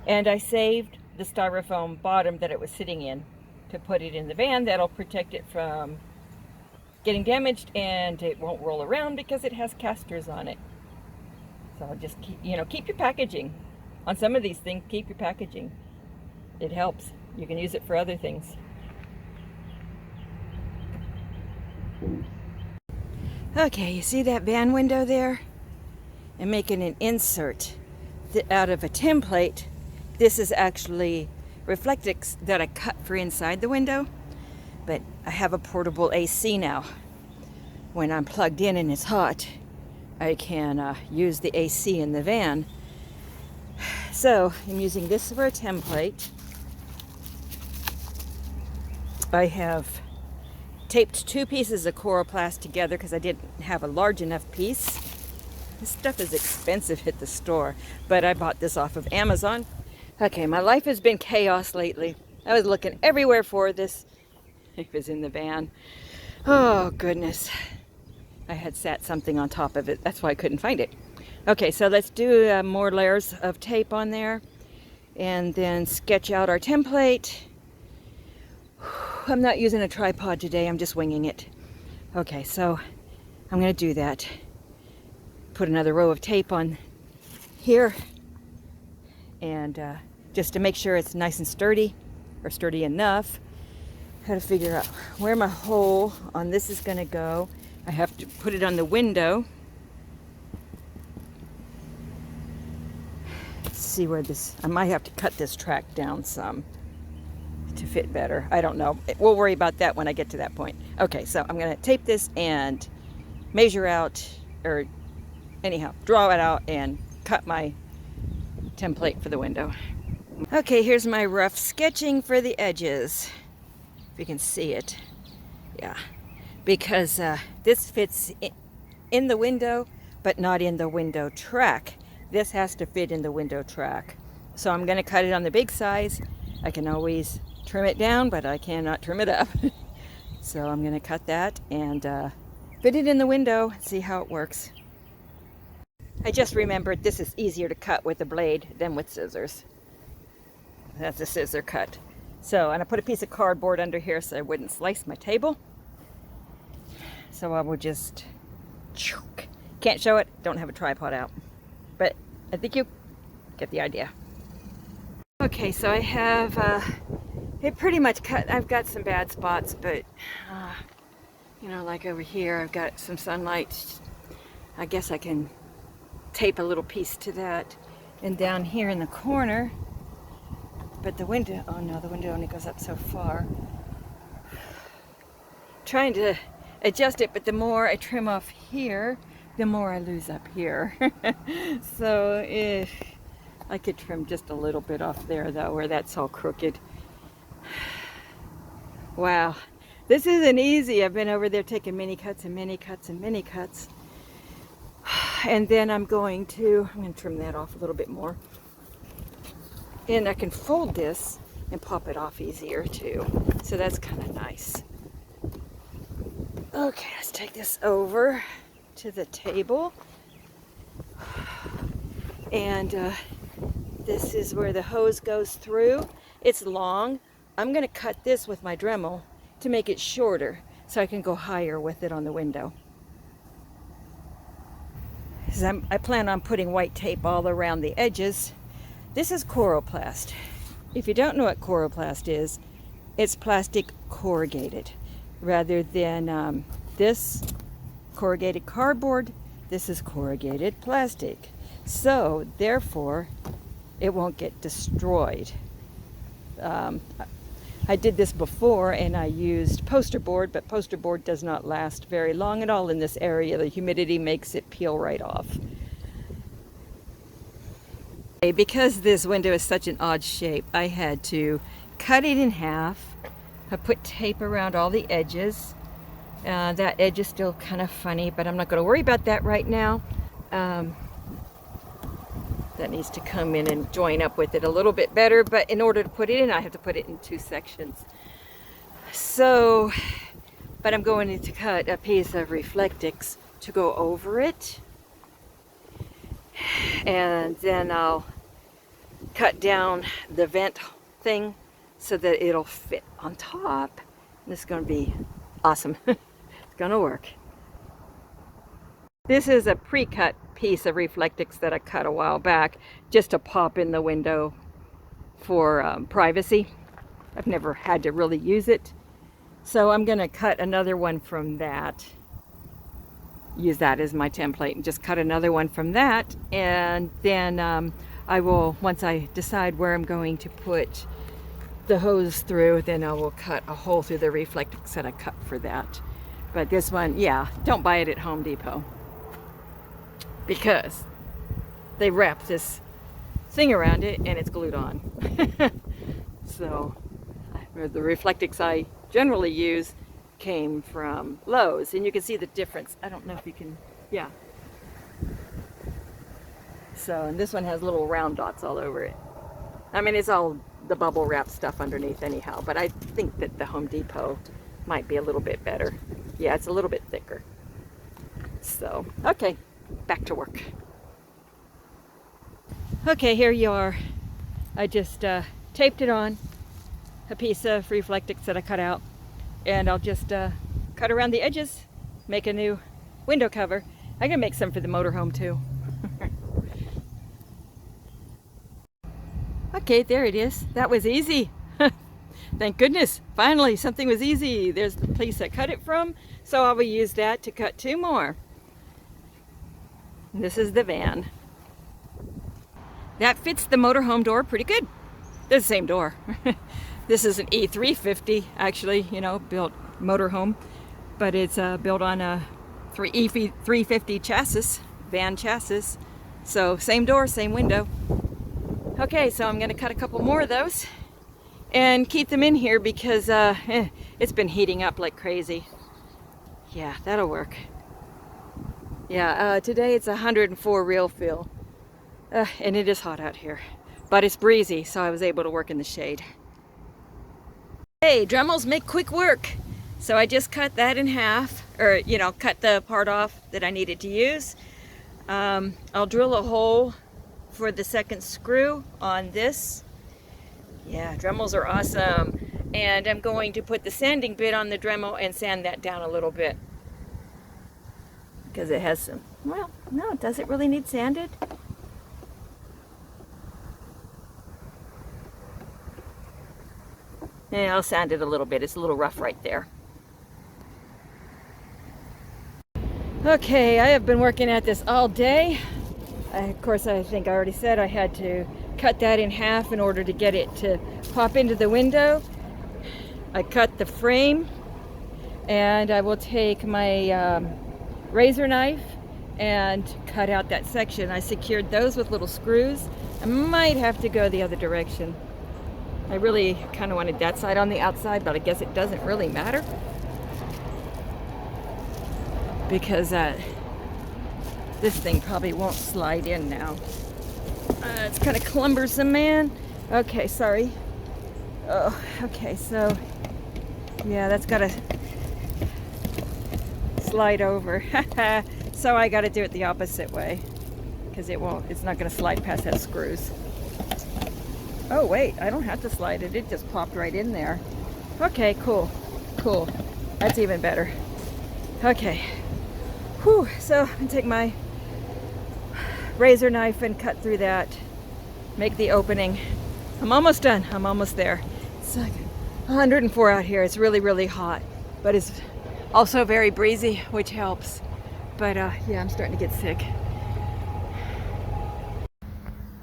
And I saved the styrofoam bottom that it was sitting in to put it in the van. That'll protect it from getting damaged, and it won't roll around because it has casters on it. So just keep, keep your packaging. On some of these things, keep your packaging. It helps. You can use it for other things. Okay, you see that van window there? I'm making an insert out of a template. This is actually Reflectix that I cut for inside the window, but I have a portable AC now. When I'm plugged in and it's hot, I can use the AC in the van. So I'm using this for a template. I have taped 2 pieces of coroplast together because I didn't have a large enough piece. This stuff is expensive at the store, but I bought this off of Amazon. Okay, my life has been chaos lately. I was looking everywhere for this. It was in the van. Oh, goodness. I had sat something on top of it. That's why I couldn't find it. Okay, so let's do more layers of tape on there and then sketch out our template. I'm not using a tripod today. I'm just winging it. Okay, so I'm going to do that. Put another row of tape on here, and just to make sure it's nice and sturdy, or sturdy enough. How to figure out where my hole on this is going to go. I have to put it on the window. Let's see where this, I might have to cut this track down some to fit better. I don't know. We'll worry about that when I get to that point. Okay, so I'm going to tape this and measure out, or anyhow, draw it out and cut my template for the window. Okay, here's my rough sketching for the edges. If you can see it. Yeah, because this fits in the window, but not in the window track. This has to fit in the window track. So I'm going to cut it on the big size. I can always trim it down, but I cannot trim it up. So I'm going to cut that and fit it in the window, see how it works. I just remembered this is easier to cut with a blade than with scissors. That's a scissor cut. So, and I put a piece of cardboard under here so I wouldn't slice my table. So I will just, can't show it, don't have a tripod out. But I think you get the idea. Okay, so I have it pretty much cut. I've got some bad spots, but like over here, I've got some sunlight. I guess I can tape a little piece to that. And down here in the corner, but the window, oh no, the window only goes up so far. Trying to adjust it, but the more I trim off here, the more I lose up here. So if I could trim just a little bit off there though, where that's all crooked. Wow, this isn't easy. I've been over there taking mini cuts and mini cuts and mini cuts. And then I'm going to trim that off a little bit more. And I can fold this and pop it off easier too. So that's kind of nice. Okay, let's take this over to the table. And this is where the hose goes through. It's long. I'm going to cut this with my Dremel to make it shorter so I can go higher with it on the window. I plan on putting white tape all around the edges. This is coroplast. If you don't know what coroplast is, it's plastic corrugated. Rather than this corrugated cardboard, this is corrugated plastic. So, therefore, it won't get destroyed. I did this before and I used poster board, but poster board does not last very long at all in this area. The humidity makes it peel right off. Because this window is such an odd shape, I had to cut it in half. I put tape around all the edges. That edge is still kind of funny, but I'm not going to worry about that right now. That needs to come in and join up with it a little bit better, but in order to put it in, I have to put it in 2 sections. So, but I'm going to cut a piece of Reflectix to go over it. And then I'll cut down the vent thing so that it'll fit on top. This is going to be awesome. It's going to work. This is a pre-cut piece of Reflectix that I cut a while back just to pop in the window for privacy. I've never had to really use it. So I'm going to cut another one from that. Use that as my template and just cut another one from that. And then I will, once I decide where I'm going to put the hose through, then I will cut a hole through the Reflectix that I cut for that. But this one, yeah, don't buy it at Home Depot, because they wrap this thing around it and it's glued on. So the Reflectix I generally use came from Lowe's, and you can see the difference. I don't know if you can, yeah. So, and this one has little round dots all over it. I mean, it's all the bubble wrap stuff underneath anyhow, but I think that the Home Depot might be a little bit better. Yeah, it's a little bit thicker. So, okay, back to work. Okay, here you are. I just taped it on a piece of Reflectix that I cut out, and I'll just cut around the edges, make a new window cover. I'm gonna make some for the motorhome too. Okay, there it is. That was easy. Thank goodness, finally something was easy. There's the place I cut it from, so I will use that to cut two more. This is the van. That fits the motorhome door pretty good. They're the same door. This is an E350, actually, you know, built motorhome, but it's built on a E350 chassis, van chassis. So same door, same window. Okay, so I'm gonna cut a couple more of those and keep them in here because it's been heating up like crazy. Yeah, that'll work. Yeah, today it's 104 real feel, and it is hot out here, but it's breezy, so I was able to work in the shade. Hey, Dremels make quick work. So I just cut that in half, or you know, cut the part off that I needed to use. I'll drill a hole for the second screw on this. Yeah, Dremels are awesome. And I'm going to put the sanding bit on the Dremel and sand that down a little bit, because it has some, well, no, does it really need sanded? Yeah, I'll sand it a little bit. It's a little rough right there. Okay, I have been working at this all day. Of course, I think I already said I had to cut that in half in order to get it to pop into the window. I cut the frame, and I will take my razor knife and cut out that section. I secured those with little screws. I might have to go the other direction. I really kind of wanted that side on the outside, but I guess it doesn't really matter, because this thing probably won't slide in now. It's kind of cumbersome, man. Okay, sorry. Oh, okay, so yeah, that's got to slide over. So I got to do it the opposite way, because it's not going to slide past that screws. Oh wait, I don't have to slide it. It just popped right in there. Okay, cool. Cool. That's even better. Okay. Whew. So I'm going to take my razor knife and cut through that. Make the opening. I'm almost done. I'm almost there. It's like 104 out here. It's really, really hot. But it's also very breezy, which helps. But yeah, I'm starting to get sick.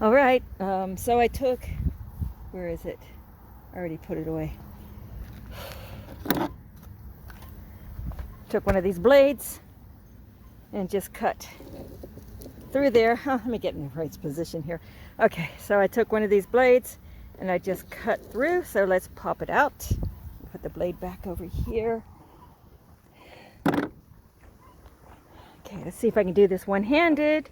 All right. So I took... Where is it? I already put it away. Took one of these blades and just cut through there. Oh, let me get in the right position here. Okay, so I took one of these blades and I just cut through. So let's pop it out. Put the blade back over here. Okay, let's see if I can do this one-handed.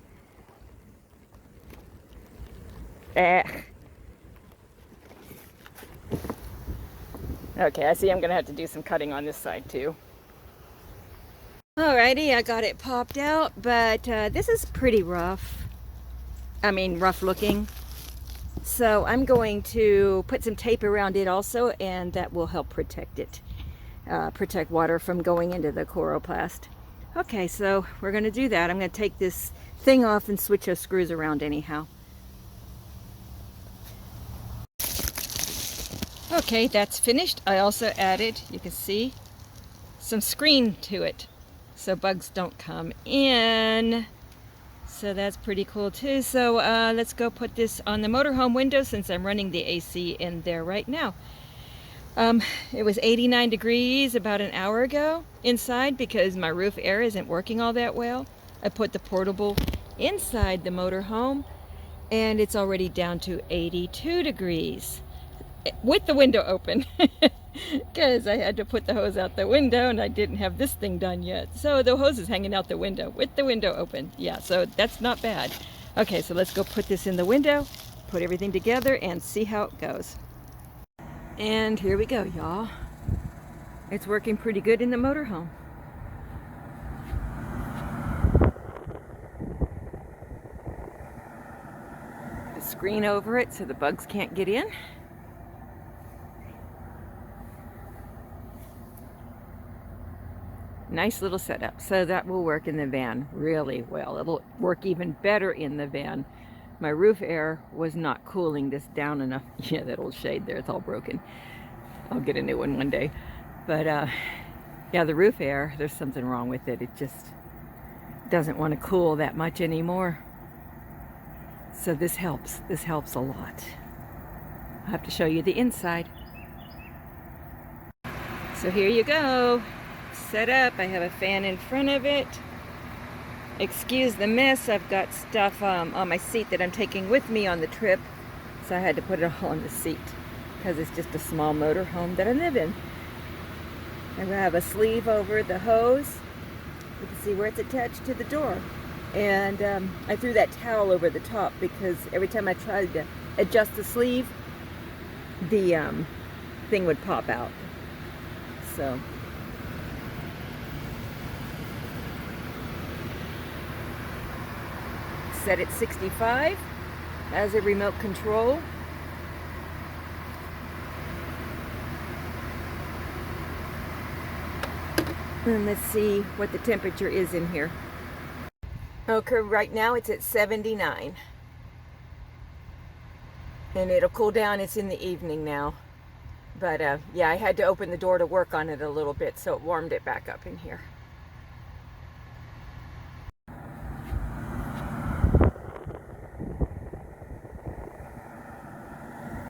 Okay, I see I'm gonna have to do some cutting on this side too. Alrighty, I got it popped out, but this is pretty rough. I mean, rough looking. So I'm going to put some tape around it also, and that will help protect it, protect water from going into the coroplast. Okay, so we're going to do that. I'm going to take this thing off and switch those screws around anyhow. Okay, that's finished. I also added, you can see, some screen to it so bugs don't come in. So that's pretty cool too. So let's go put this on the motorhome window since I'm running the AC in there right now. It was 89 degrees about an hour ago inside because my roof air isn't working all that well. I put the portable inside the motorhome and it's already down to 82 degrees with the window open because I had to put the hose out the window and I didn't have this thing done yet. So the hose is hanging out the window with the window open. Yeah, so that's not bad. Okay, so let's go put this in the window, put everything together and see how it goes. And here we go, y'all. It's working pretty good in the motorhome. Put a screen over it so the bugs can't get in. Nice little setup. So that will work in the van really well. It'll work even better in the van. My roof air was not cooling this down enough. Yeah, that old shade there, it's all broken. I'll get a new one day. But yeah, the roof air, there's something wrong with it. It just doesn't want to cool that much anymore. So this helps. This helps a lot. I'll have to show you the inside. So here you go. Set up. I have a fan in front of it. Excuse the mess. I've got stuff on my seat that I'm taking with me on the trip. So I had to put it all on the seat because it's just a small motorhome that I live in. And we have a sleeve over the hose. You can see where it's attached to the door. And I threw that towel over the top because every time I tried to adjust the sleeve, the thing would pop out. So set it 65 as a remote control. And let's see what the temperature is in here. Okay, right now it's at 79. And it'll cool down. It's in the evening now. But yeah, I had to open the door to work on it a little bit, so it warmed it back up in here.